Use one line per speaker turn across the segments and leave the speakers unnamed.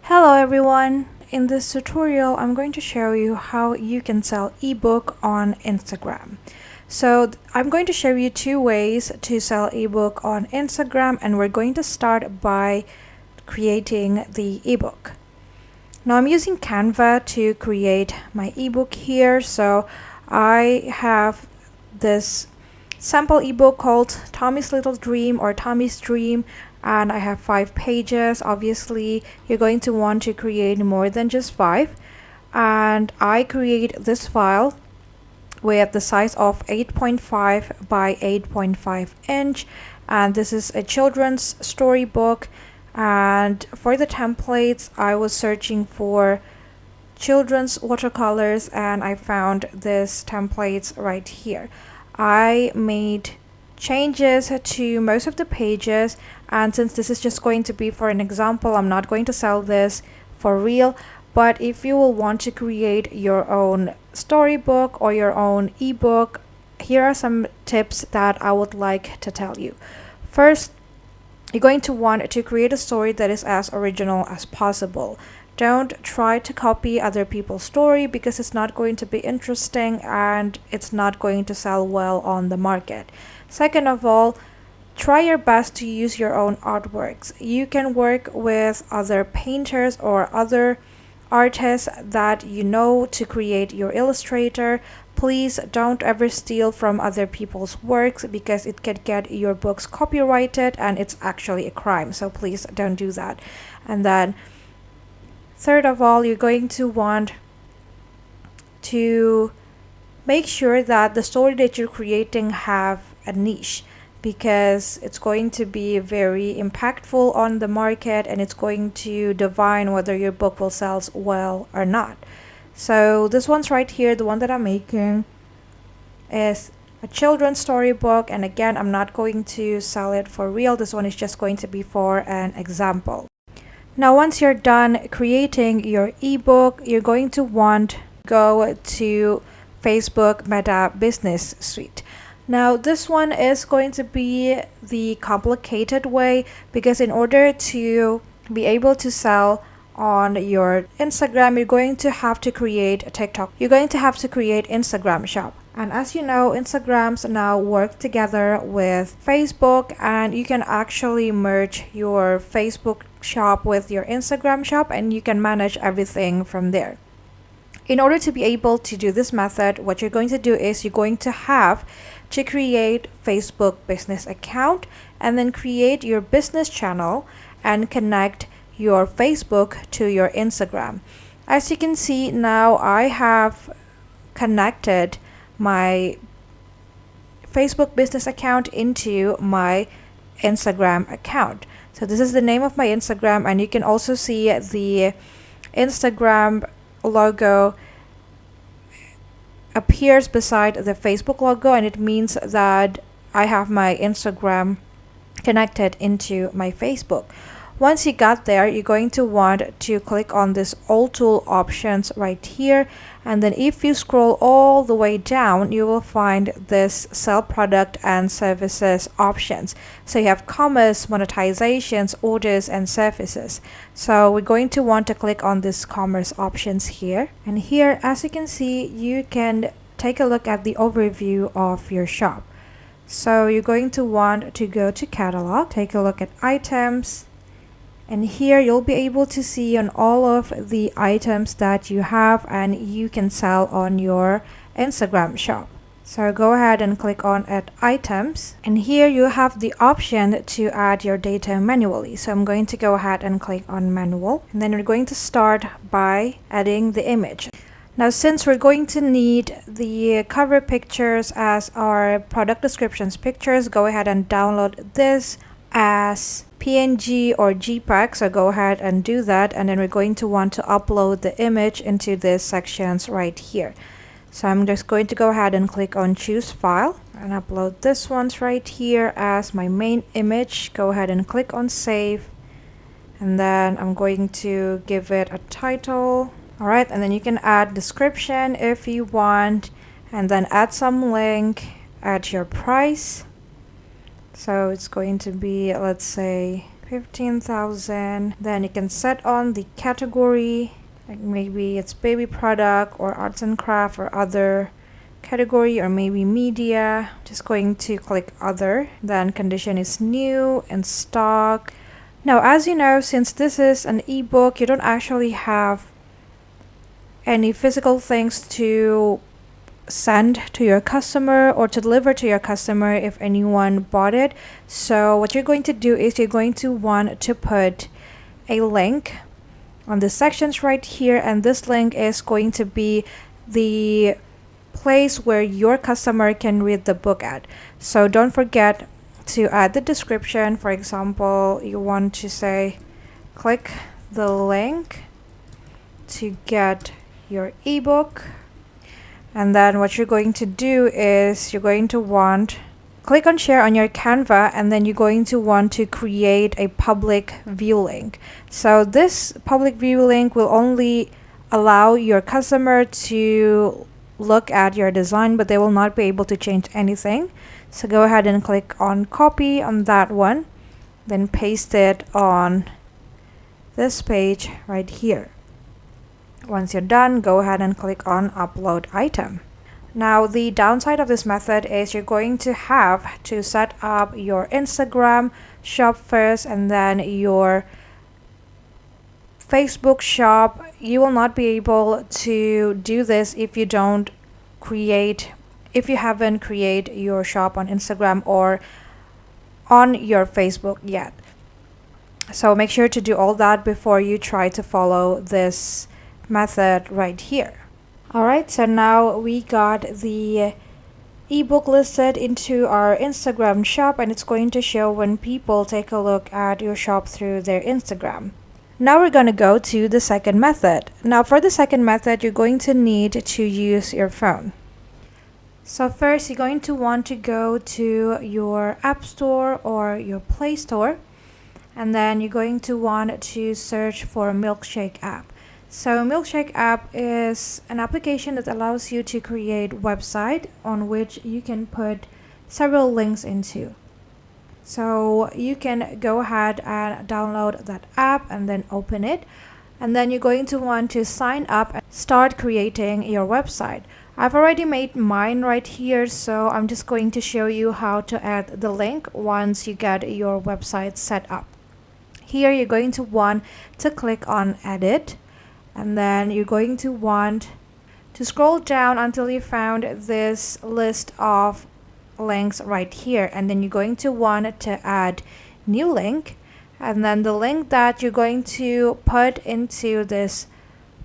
Hello everyone! In this tutorial, I'm going to show you how you can sell ebook on Instagram. I'm going to show you two ways to sell ebook on Instagram, and we're going to start by creating the ebook. Now I'm using Canva to create my ebook here, so I have this sample ebook called Tommy's Little Dream or Tommy's Dream, and I have 5 pages. Obviously, you're going to want to create more than just 5, and I create this file with the size of 8.5 by 8.5 inch, and this is a children's storybook. And for the templates, I was searching for children's watercolors and I found this templates right here. I made changes to most of the pages, and since this is just going to be for an example, I'm not going to sell this for real. But if you will want to create your own storybook or your own ebook, here are some tips that I would like to tell you. First, you're going to want to create a story that is as original as possible. Don't try to copy other people's story because it's not going to be interesting and it's not going to sell well on the market. Second of all, try your best to use your own artworks. You can work with other painters or other artists that you know to create your illustrator. Please don't ever steal from other people's works because it could get your books copyrighted and it's actually a crime. So please don't do that. And then third of all, you're going to want to make sure that the story that you're creating have a niche, because it's going to be very impactful on the market and it's going to define whether your book will sell well or not. So this one's right here, the one that I'm making is a children's storybook, and again, I'm not going to sell it for real. This one is just going to be for an example. Now once you're done creating your ebook, you're going to want to go to Facebook Meta Business Suite. Now this one is going to be the complicated way, because in order to be able to sell on your Instagram, you're going to have to create a TikTok. You're going to have to create Instagram shop. And as you know, Instagrams now work together with Facebook, and you can actually merge your Facebook shop with your Instagram shop and you can manage everything from there. In order to be able to do this method, what you're going to do is you're going to have to create Facebook business account and then create your business channel and connect your Facebook to your Instagram. As you can see now, I have connected my Facebook business account into my Instagram account. So this is the name of my Instagram, and you can also see the Instagram logo appears beside the Facebook logo, and it means that I have my Instagram connected into my Facebook. Once you got there, you're going to want to click on this all tool options right here, and then if you scroll all the way down, you will find this sell product and services options. So you have commerce, monetizations, orders, and services. So we're going to want to click on this commerce options here, and here, as you can see, you can take a look at the overview of your shop. So you're going to want to go to catalog, take a look at items, and here you'll be able to see on all of the items that you have and you can sell on your Instagram shop. So go ahead and click on add items, and here you have the option to add your data manually. So I'm going to go ahead and click on manual, and then we're going to start by adding the image. Now since we're going to need the cover pictures as our product descriptions pictures, go ahead and download this as PNG or JPEG, so go ahead and do that, and then we're going to want to upload the image into these sections right here. So I'm just going to go ahead and click on choose file and upload this one's right here as my main image. Go ahead and click on save, and then I'm going to give it a title. Alright, and then you can add description if you want, and then add some link, add your price. So it's going to be, let's say, 15,000. Then you can set on the category, like maybe it's baby product or arts and craft or other category, or maybe media. Just going to click other. Then condition is new, in stock. Now, as you know, since this is an ebook, you don't actually have any physical things to send to your customer or to deliver to your customer if anyone bought it. So what you're going to do is you're going to want to put a link on the sections right here, and this link is going to be the place where your customer can read the book at. So don't forget to add the description. For example, you want to say click the link to get your ebook. And then what you're going to do is you're going to want click on share on your Canva, and then you're going to want to create a public view link. So this public view link will only allow your customer to look at your design, but they will not be able to change anything. So go ahead and click on copy on that one, then paste it on this page right here. Once you're done, go ahead and click on upload item. Now, the downside of this method is you're going to have to set up your Instagram shop first and then your Facebook shop. You will not be able to do this if you haven't created your shop on Instagram or on your Facebook yet. So make sure to do all that before you try to follow this method right here. Alright, so now we got the ebook listed into our Instagram shop, and it's going to show when people take a look at your shop through their Instagram. Now we're going to go to the second method. Now for the second method, you're going to need to use your phone. So first, you're going to want to go to your App Store or your Play Store, and then you're going to want to search for Milkshake app. So Milkshake app is an application that allows you to create a website on which you can put several links into. So you can go ahead and download that app and then open it. And then you're going to want to sign up and start creating your website. I've already made mine right here, so I'm just going to show you how to add the link once you get your website set up. Here you're going to want to click on edit. And then you're going to want to scroll down until you found this list of links right here. And then you're going to want to add new link. And then the link that you're going to put into this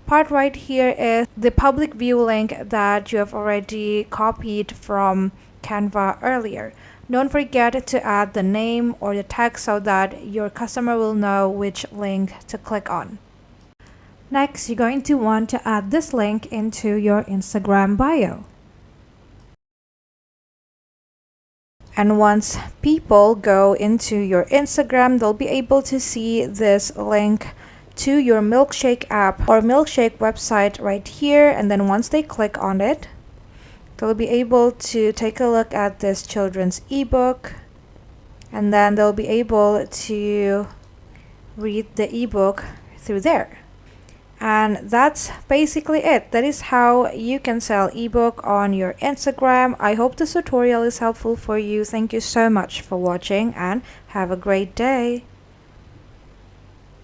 part right here is the public view link that you have already copied from Canva earlier. Don't forget to add the name or the text so that your customer will know which link to click on. Next, you're going to want to add this link into your Instagram bio. And once people go into your Instagram, they'll be able to see this link to your Milkshake app or Milkshake website right here. And then once they click on it, they'll be able to take a look at this children's ebook. And then they'll be able to read the ebook through there. And that's basically it. That is how you can sell ebook on your Instagram. I hope this tutorial is helpful for you. Thank you so much for watching and have a great day.